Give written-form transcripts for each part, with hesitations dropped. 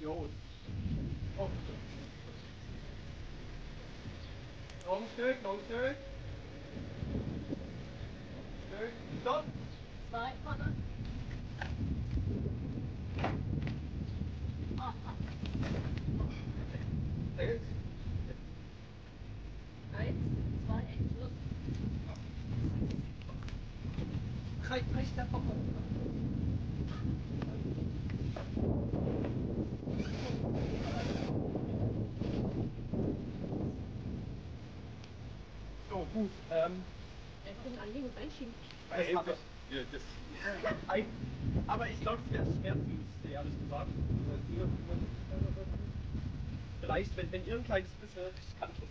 Jo. Oh. Nog een stuk, nog een stuk. Stuk. Stop. Zwei, Vater. Eins. Eins, zwei, los. Reicht der Papa. So, gut. Einfach den anlegen und einschieben. Ja, aber ich glaube, es wäre schmerzlos, ehrlich gesagt. Vielleicht, wenn ihr ein kleines bisschen kann ich das.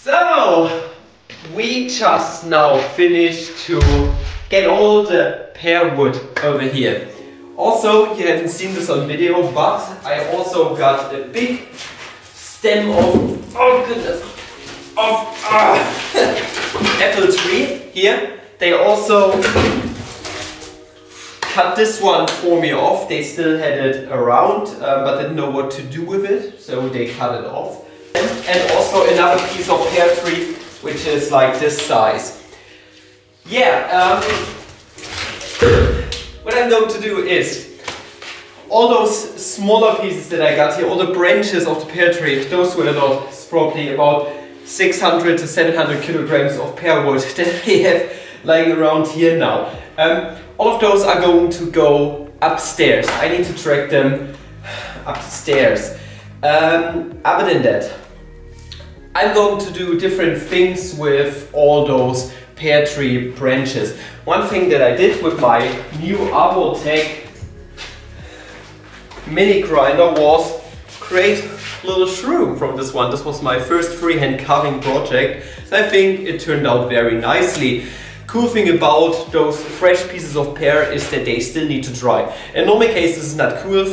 So, we just now finished to get all the pear wood over here. Also, you haven't seen this on video, but I also got a big stem of, oh goodness, of apple tree here. They also cut this one for me off. They still had it around, but didn't know what to do with it, so they cut it off. And also another piece of pear tree, which is like this size. Yeah, what I'm going to do is, all those smaller pieces that I got here, all the branches of the pear tree, those were a lot, it's probably about 600 to 700 kilograms of pear wood that we have lying around here now. All of those are going to go upstairs. I need to track them upstairs. Other than that, I'm going to do different things with all those pear tree branches. One thing that I did with my new Avotech mini grinder was create a little shroom from this one. This was my first freehand carving project, and I think it turned out very nicely. Cool thing about those fresh pieces of pear is that they still need to dry. In normal cases this is not cool,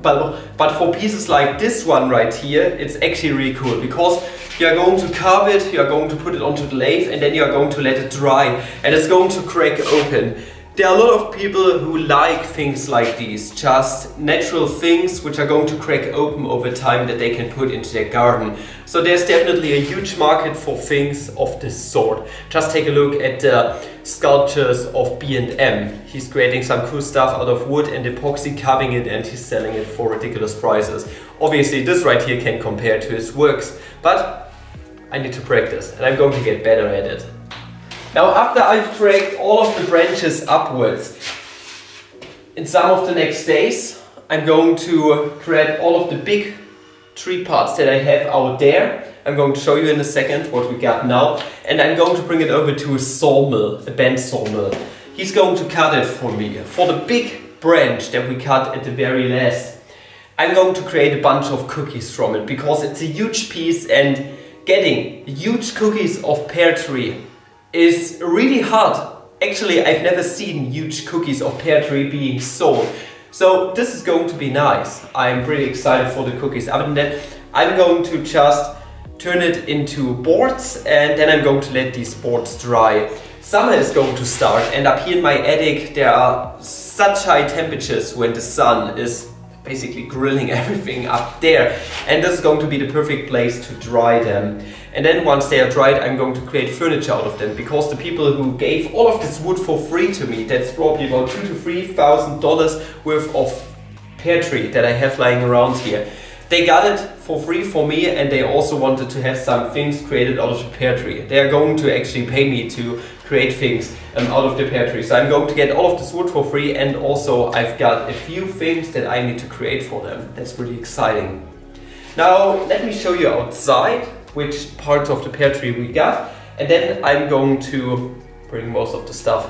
but for pieces like this one right here, it's actually really cool, because you are going to carve it, you are going to put it onto the lathe, and then you are going to let it dry, and it's going to crack open. There are a lot of people who like things like these, just natural things which are going to crack open over time that they can put into their garden. So there's definitely a huge market for things of this sort. Just take a look at the sculptures of B&M. He's creating some cool stuff out of wood and epoxy, carving it, and he's selling it for ridiculous prices. Obviously this right here can compare to his works, but I need to practice and I'm going to get better at it. Now, after I've dragged all of the branches upwards, in some of the next days, I'm going to grab all of the big tree parts that I have out there. I'm going to show you in a second what we got now, and I'm going to bring it over to a sawmill, a bent sawmill. He's going to cut it for me. For the big branch that we cut at the very last, I'm going to create a bunch of cookies from it, because it's a huge piece and getting huge cookies of pear tree is really hard. Actually, I've never seen huge cookies of pear tree being sold. So this is going to be nice. I'm pretty excited for the cookies. Other than that, I'm going to just turn it into boards and then I'm going to let these boards dry. Summer is going to start and up here in my attic there are such high temperatures when the sun is basically grilling everything up there, and this is going to be the perfect place to dry them. And then once they are dried, I'm going to create furniture out of them, because the people who gave all of this wood for free to me, that's probably about $2,000 to $3,000 worth of pear tree that I have lying around here. They got it for free for me, and they also wanted to have some things created out of the pear tree. They are going to actually pay me to create things out of the pear tree. So I'm going to get all of this wood for free, and also I've got a few things that I need to create for them. That's really exciting. Now let me show you outside which parts of the pear tree we got, and then I'm going to bring most of the stuff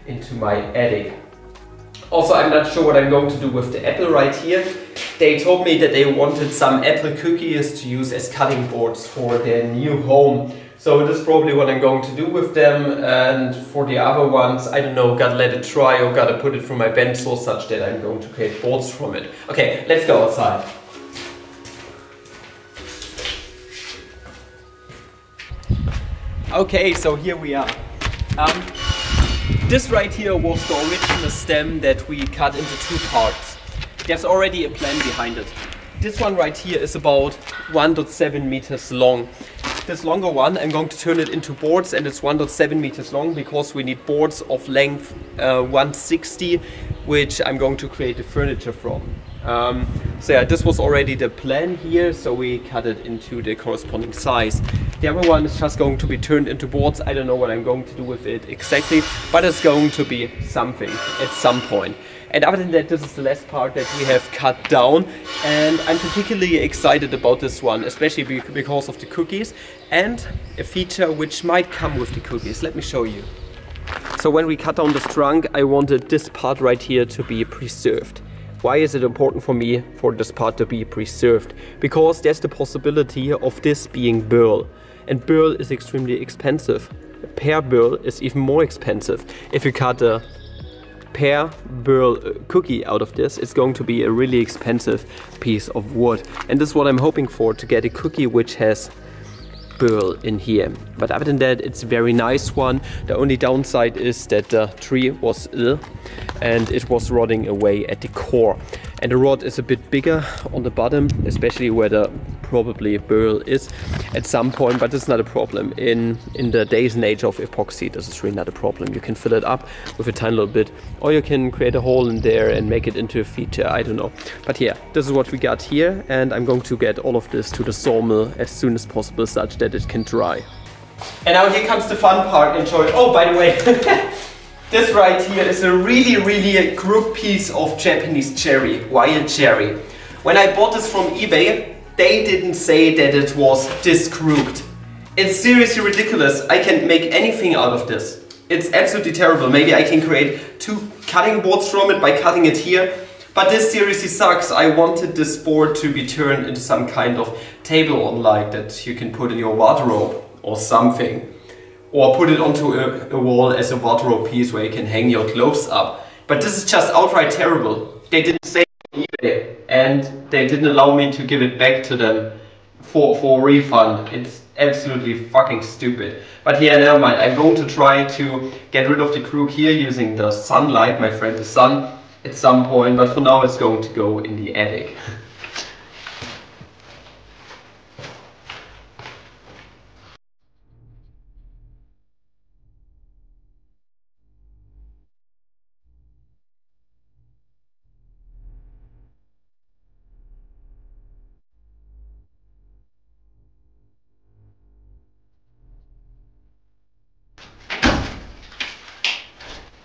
into my attic. Also, I'm not sure what I'm going to do with the apple right here. They told me that they wanted some apple cookies to use as cutting boards for their new home. So this is probably what I'm going to do with them, and for the other ones, I don't know, gotta let it dry or gotta put it through my bento such that I'm going to create boards from it. Okay, let's go outside. Okay, so here we are. This right here was the original stem that we cut into two parts. There's already a plan behind it. This one right here is about 1.7 meters long. This longer one, I'm going to turn it into boards, and it's 1.7 meters long because we need boards of length 160, which I'm going to create the furniture from. So yeah, this was already the plan here, so we cut it into the corresponding size. The other one is just going to be turned into boards. I don't know what I'm going to do with it exactly, but it's going to be something at some point. And other than that, this is the last part that we have cut down, and I'm particularly excited about this one, especially because of the cookies and a feature which might come with the cookies. Let me show you. So when we cut down this trunk, I wanted this part right here to be preserved. Why is it important for me for this part to be preserved? Because there's the possibility of this being burl, and burl is extremely expensive. A pear burl is even more expensive. If you cut a pear burl cookie out of this, it's going to be a really expensive piece of wood, and this is what I'm hoping for, to get a cookie which has burl in here. But other than that, it's a very nice one. The only downside is that the tree was ill and it was rotting away at the core, and the rod is a bit bigger on the bottom, especially where the probably burl is at some point, but it's not a problem. In the days and age of epoxy, this is really not a problem. You can fill it up with a tiny little bit, or you can create a hole in there and make it into a feature, I don't know. But yeah, this is what we got here, and I'm going to get all of this to the sawmill as soon as possible, such that it can dry. And now here comes the fun part, enjoy. Oh, by the way, this right here is a really crooked piece of Japanese cherry, wild cherry. When I bought this from eBay, they didn't say that it was this crooked. It's seriously ridiculous. I can't make anything out of this. It's absolutely terrible. Maybe I can create 2 cutting boards from it by cutting it here. But this seriously sucks. I wanted this board to be turned into some kind of table on, like that you can put in your wardrobe or something. Or put it onto a wall as a wardrobe piece where you can hang your clothes up. But this is just outright terrible. They didn't say it on eBay, and they didn't allow me to give it back to them for refund. It's absolutely fucking stupid. But yeah, never mind. I'm going to try to get rid of the crook here using the sunlight, my friend the sun, at some point. But for now it's going to go in the attic.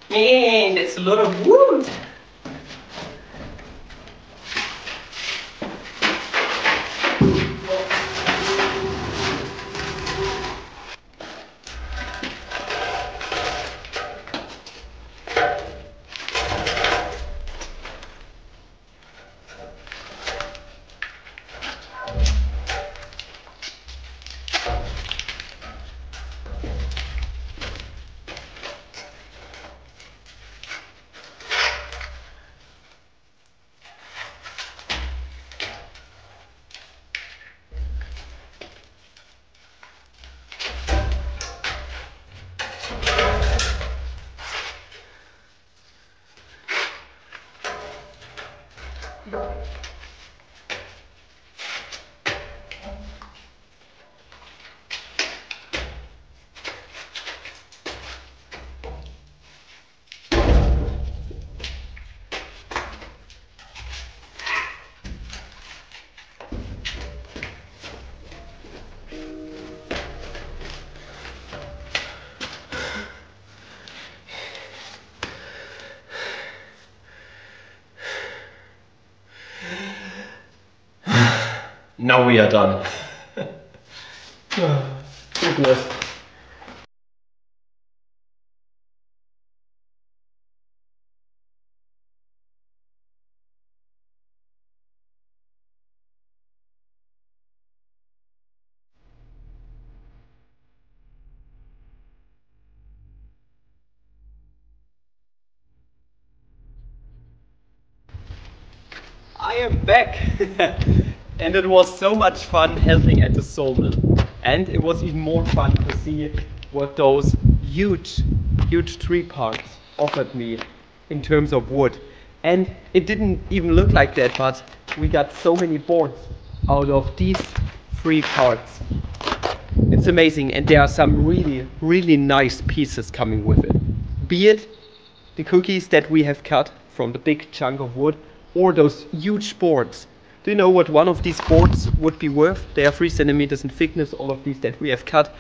Man, that's a lot of wood! Now we are done. Goodness. I am back and it was so much fun helping at the sawmill, and it was even more fun to see what those huge tree parts offered me in terms of wood. And it didn't even look like that, but we got so many boards out of these three parts. It's amazing, and there are some really nice pieces coming with it, be it the cookies that we have cut from the big chunk of wood, or those huge boards. Do you know what one of these boards would be worth? They are 3 centimeters in thickness, all of these that we have cut.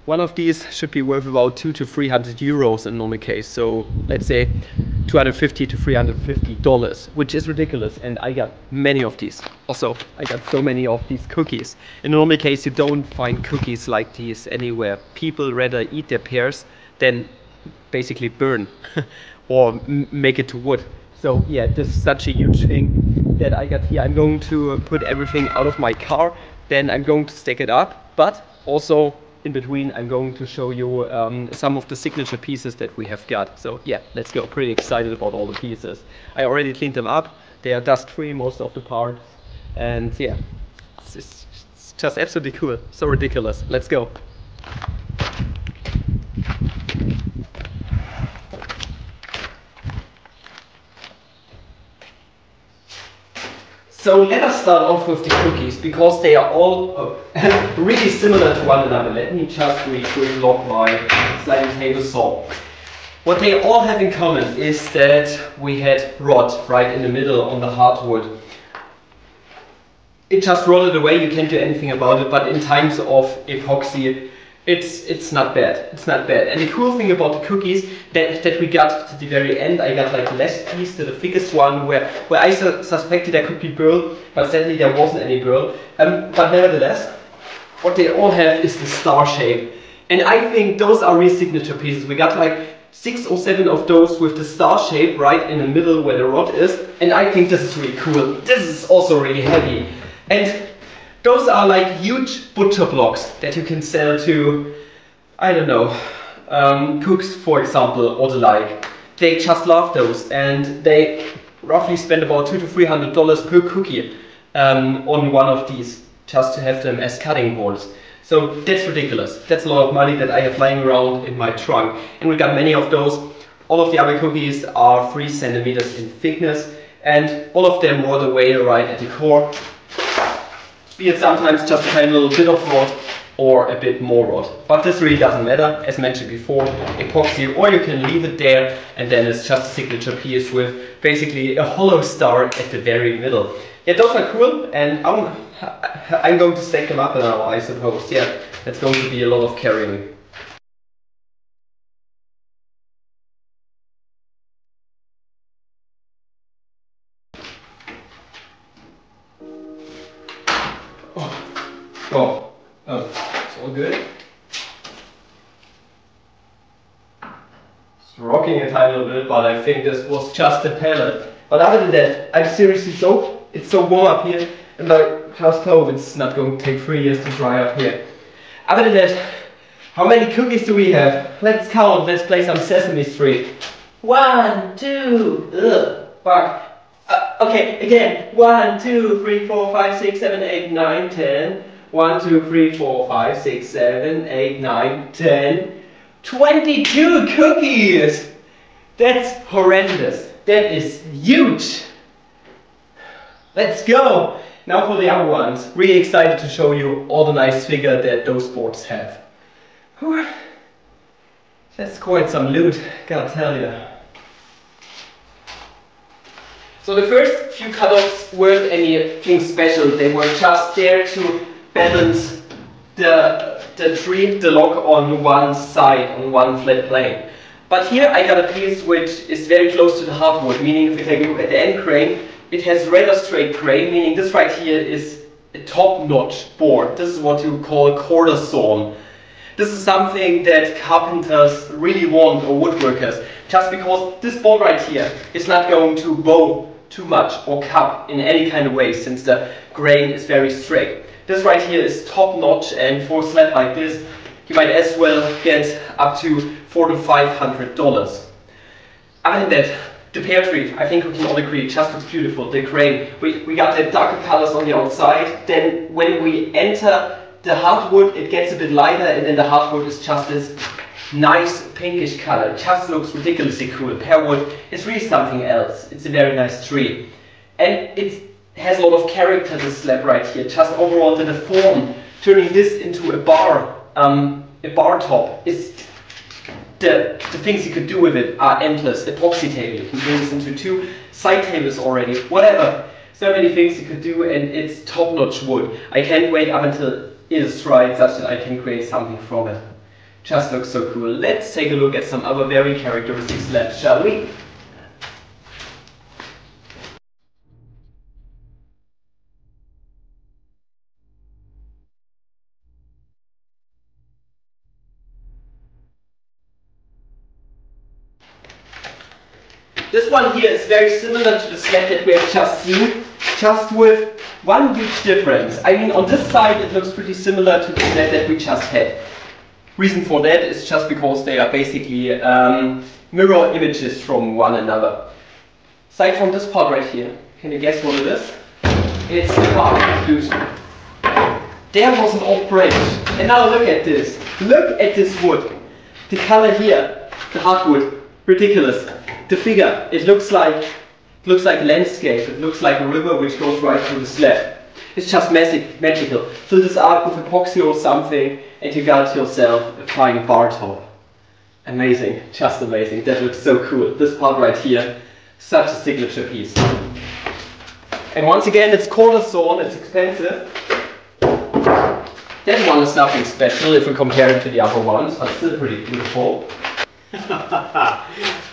One of these should be worth about 200 to 300 euros in normal case. So let's say 250 to 350 dollars, which is ridiculous. And I got many of these. Also, I got so many of these cookies. In normal case, you don't find cookies like these anywhere. People rather eat their pears than basically burn or make it to wood. So yeah, this is such a huge thing that I got here. I'm going to put everything out of my car, then I'm going to stack it up, but also in between I'm going to show you some of the signature pieces that we have got. So yeah, let's go. Pretty excited about all the pieces. I already cleaned them up. They are dust free, most of the parts, and yeah, it's just absolutely cool. So ridiculous. Let's go. So let us start off with the cookies, because they are all really similar to one another. Let me just relock my sliding table saw. What they all have in common is that we had rot right in the middle on the hardwood. It just rotted away, you can't do anything about it, but in times of epoxy, it's not bad. It's not bad. And the cool thing about the cookies that we got to the very end, I got like the last piece to the thickest one where I suspected there could be burl, but sadly there wasn't any burl. But nevertheless, what they all have is the star shape. And I think those are real signature pieces. We got like 6 or 7 of those with the star shape right in the middle where the rod is. And I think this is really cool. This is also really heavy. And those are like huge butcher blocks that you can sell to, I don't know, cooks for example, or the like. They just love those, and they roughly spend about $200 to $300 per cookie on one of these, just to have them as cutting boards. So that's ridiculous. That's a lot of money that I have lying around in my trunk. And we got many of those. All of the other cookies are 3 centimeters in thickness, and all of them rot away right at the core. Be it sometimes just a tiny little bit of rot or a bit more rot. But this really doesn't matter, as mentioned before, epoxy, or you can leave it there and then it's just a signature piece with basically a hollow star at the very middle. Yeah, those are cool, and I'm going to stack them up now, I suppose. Yeah, that's going to be a lot of carrying. Oh, it's all good. It's rocking a tiny little bit, but I think this was just a pallet. But other than that, I'm seriously soaked. It's so warm up here, and I just hope it's not going to take 3 years to dry up here. Other than that, how many cookies do we have? Let's count. Let's play some Sesame Street. 1, 2, fuck. Okay, again. 1, 2, 3, 4, 5, 6, 7, 8, 9, 10. 1, 2, 3, 4, 5, 6, 7, 8, 9, 10. 22 cookies! That's horrendous. That is huge. Let's go! Now for the other ones. Really excited to show you all the nice figure that those boards have. Whew. That's quite some loot, gotta tell you. So the first few cut-offs weren't anything special. They were just there to balance the tree, the log on one side, on one flat plane. But here I got a piece which is very close to the hardwood, meaning if I look at the end grain, it has rather straight grain, meaning this right here is a top-notch board. This is what you call a cornerstone. This is something that carpenters really want, or woodworkers, just because this board right here is not going to bow too much or cup in any kind of way, since the grain is very straight. This right here is top-notch, and for a slab like this you might as well get up to $400 to $500. Other than that, the pear tree, I think we can all agree, just looks beautiful. The grain, we got the darker colors on the outside, then when we enter the hardwood it gets a bit lighter, and then the hardwood is just this nice pinkish color. It just looks ridiculously cool. Pear wood is really something else. It's a very nice tree. And it has a lot of character, this slab right here. Just overall the form, turning this into a bar top, is the things you could do with it are endless. Epoxy table, you can turn this into 2 side tables already, whatever. So many things you could do, and it's top-notch wood. I can't wait up until it is dried such that I can create something from it. Just looks so cool. Let's take a look at some other very characteristic slabs, shall we? This one here is very similar to the slab that we have just seen, just with one huge difference. I mean, on this side it looks pretty similar to the slab that we just had. Reason for that is just because they are basically mirror images from one another. Aside from this part right here, can you guess what it is? It's the bark inclusion. There was an old branch, and now look at this. Look at this wood. The color here, the hardwood, ridiculous. The figure, it looks like a landscape. It looks like a river which goes right through the slab. It's just magical. Fill this up with epoxy or something, and you got yourself a fine bar top. Amazing, just amazing. That looks so cool. This part right here, such a signature piece. And once again, it's cornerstone. It's expensive. That one is nothing special if we compare it to the other ones, but still pretty beautiful.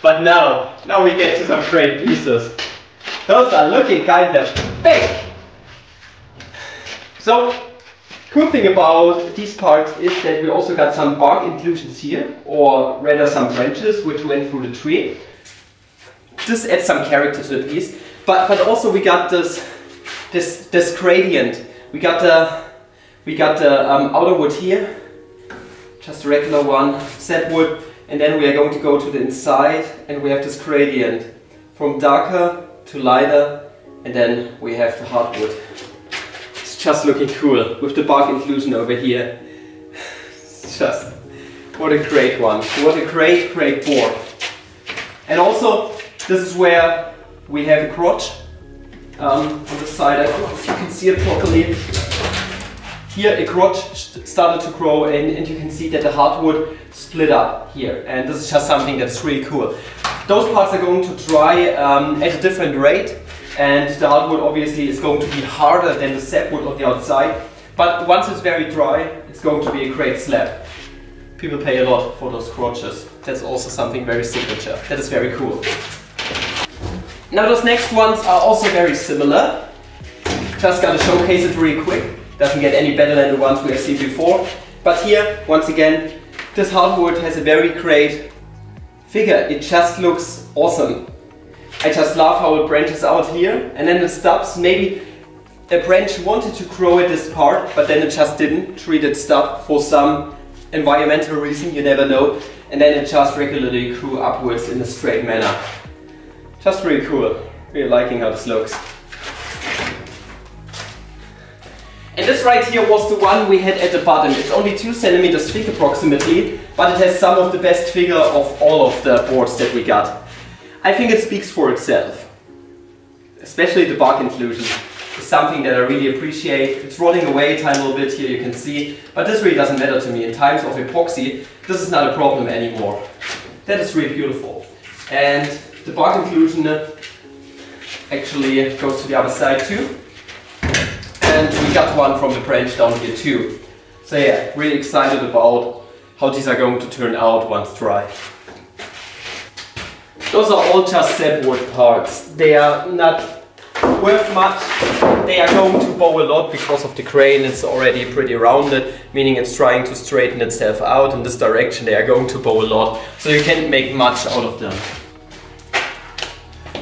But now we get to some great pieces. Those are looking kind of big. So, cool thing about these parts is that we also got some bark inclusions here, or rather some branches which went through the tree. This adds some character to the piece, but also we got this gradient. We got the outer wood here, just a regular one, set wood. And then we are going to go to the inside, and we have this gradient from darker to lighter, and then we have the hardwood. It's just looking cool with the bark inclusion over here. It's just, what a great one. What a great board. And also, this is where we have a crotch on the side. I don't know if you can see it properly. Here a crotch started to grow, and you can see that the hardwood split up here, and this is just something that's really cool. Those parts are going to dry at a different rate, and the hardwood obviously is going to be harder than the sapwood on the outside, but once it's very dry it's going to be a great slab. People pay a lot for those crotches. That's also something very signature. That is very cool. Now those next ones are also very similar. Just gotta showcase it really quick. Doesn't get any better than the ones we have seen before. But here, once again, this hardwood has a very great figure. It just looks awesome. I just love how it branches out here, and then the stubs. Maybe a branch wanted to grow at this part, but then it just didn't. Treated stub for some environmental reason, you never know. And then it just regularly grew upwards in a straight manner. Just really cool. Really liking how this looks. And this right here was the one we had at the bottom. It's only 2 centimeters thick approximately, but it has some of the best figure of all of the boards that we got. I think it speaks for itself. Especially the bark inclusion is something that I really appreciate. It's rotting away a tiny little bit here, you can see, but this really doesn't matter to me. In times of epoxy, this is not a problem anymore. That is really beautiful. And the bark inclusion actually goes to the other side too. And we got one from the branch down here too. So yeah, really excited about how these are going to turn out once dry. Those are all just sapwood parts. They are not worth much. They are going to bow a lot because of the crane. It's already pretty rounded, meaning it's trying to straighten itself out in this direction. They are going to bow a lot, so you can't make much out of them.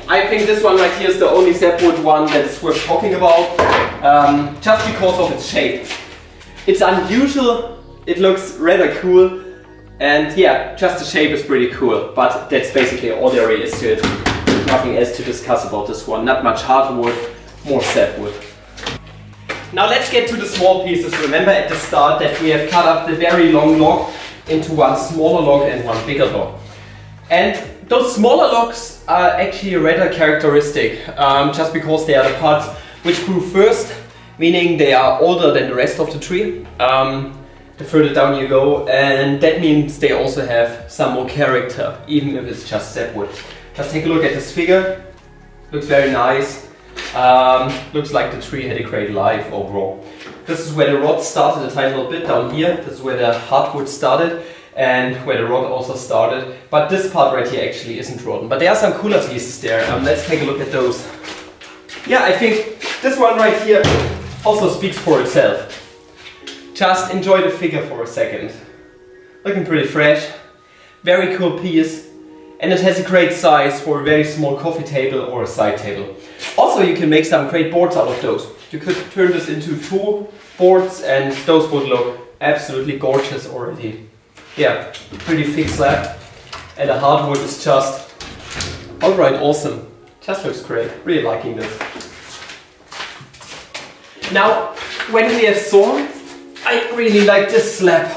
I think this one right here is the only sapwood one that is worth talking about, just because of its shape. It's unusual, it looks rather cool, and yeah, just the shape is pretty cool, but that's basically all there is to it. Nothing else to discuss about this one, not much hardwood, more sapwood. Now let's get to the small pieces. Remember at the start that we have cut up the very long log into one smaller log and one bigger log. And those smaller logs are actually rather characteristic, just because they are the parts which grew first, meaning they are older than the rest of the tree, the further down you go, and that means they also have some more character, even if it's just sapwood. Just take a look at this figure, looks very nice, looks like the tree had a great life overall. This is where the rod started a tiny little bit down here, this is where the hardwood started, and where the rod also started, but this part right here actually isn't rotten. But there are some cooler pieces there, let's take a look at those. Yeah, I think this one right here also speaks for itself. Just enjoy the figure for a second. Looking pretty fresh, very cool piece, and it has a great size for a very small coffee table or a side table. Also you can make some great boards out of those. You could turn this into 2 boards and those would look absolutely gorgeous already. Yeah, pretty thick slab, and the hardwood is just alright, awesome. Just looks great, really liking this. Now, when we have sawn, I really like this slab.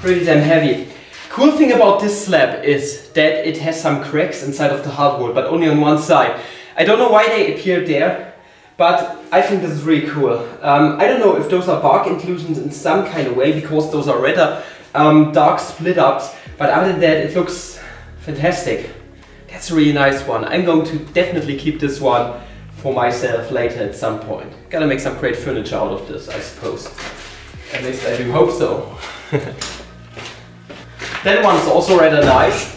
Really damn heavy. Cool thing about this slab is that it has some cracks inside of the hardwood, but only on one side. I don't know why they appeared there, but I think this is really cool. I don't know if those are bark inclusions in some kind of way, because those are rather dark split ups, but other than that it looks fantastic. That's a really nice one. I'm going to definitely keep this one for myself later at some point. Gotta make some great furniture out of this, I suppose. At least I do hope so. That one's also rather nice.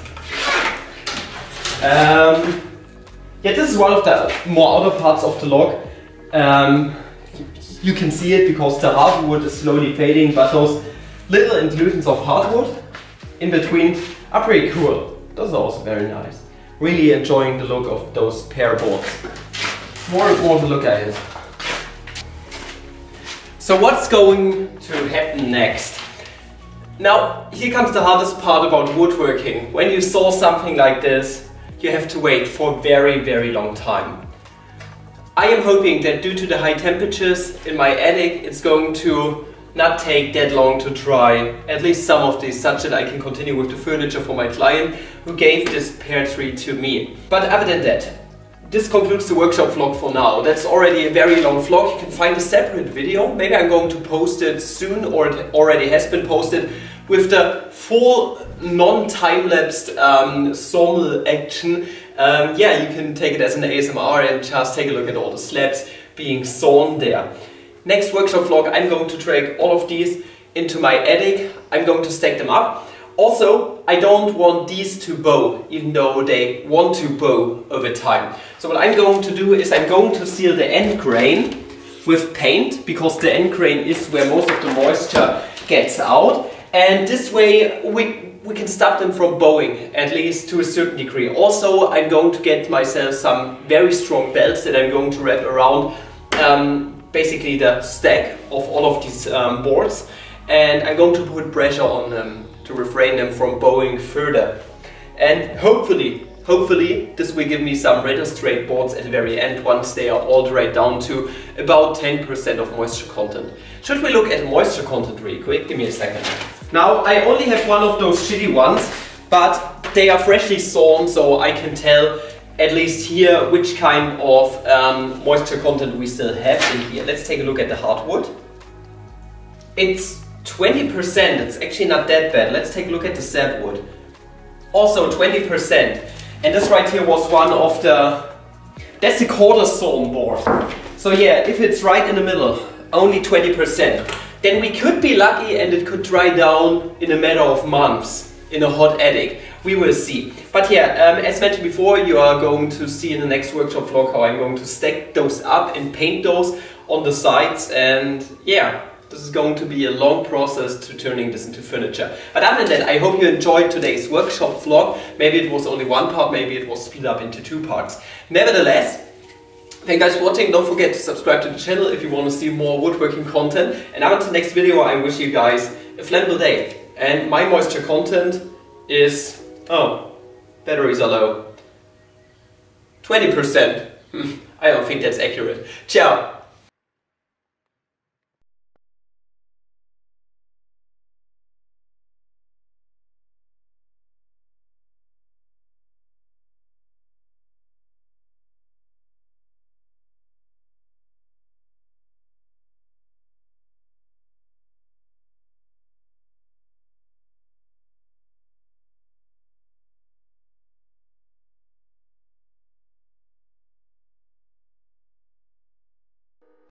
Yeah, this is one of the more outer parts of the log. You can see it because the hardwood is slowly fading, but those little inclusions of hardwood in between are pretty cool. Those are also very nice. Really enjoying the look of those Pear boards. More and more to look at it. So what's going to happen next? Now, here comes the hardest part about woodworking. When you saw something like this, you have to wait for a very, very long time. I am hoping that due to the high temperatures in my attic, it's going to not take that long to dry, at least some of these, such that I can continue with the furniture for my client who gave this pear tree to me. But other than that, this concludes the workshop vlog for now. That's already a very long vlog. You can find a separate video. Maybe I'm going to post it soon, or it already has been posted, with the full non-time-lapsed sawmill action. Yeah, you can take it as an ASMR and just take a look at all the slabs being sawn there. Next workshop vlog, I'm going to drag all of these into my attic. I'm going to stack them up. Also, I don't want these to bow, even though they want to bow over time. So what I'm going to do is I'm going to seal the end grain with paint, because the end grain is where most of the moisture gets out. And this way we can stop them from bowing, at least to a certain degree. Also, I'm going to get myself some very strong belts that I'm going to wrap around basically the stack of all of these boards. And I'm going to put pressure on them to refrain them from bowing further. And hopefully this will give me some rather straight boards at the very end, once they are all dried down to about 10% of moisture content. Should we look at moisture content really quick? Give me a second. Now, I only have one of those shitty ones, but they are freshly sawn, so I can tell at least here which kind of moisture content we still have in here. Let's take a look at the hardwood. It's 20%, it's actually not that bad. Let's take a look at the sapwood. Also 20%. And this right here was one of the... That's the quarter sawn board. So yeah, if it's right in the middle, only 20%. Then we could be lucky and it could dry down in a matter of months in a hot attic. We will see. But yeah, as mentioned before, you are going to see in the next workshop vlog how I'm going to stack those up and paint those on the sides, and yeah, this is going to be a long process to turning this into furniture. But other than that, I hope you enjoyed today's workshop vlog. Maybe it was only one part, maybe it was split up into 2 parts. Nevertheless, thank you guys for watching. Don't forget to subscribe to the channel if you want to see more woodworking content. And up until the next video, I wish you guys a flammable day. And my moisture content is... oh, batteries are low. 20%. I don't think that's accurate. Ciao!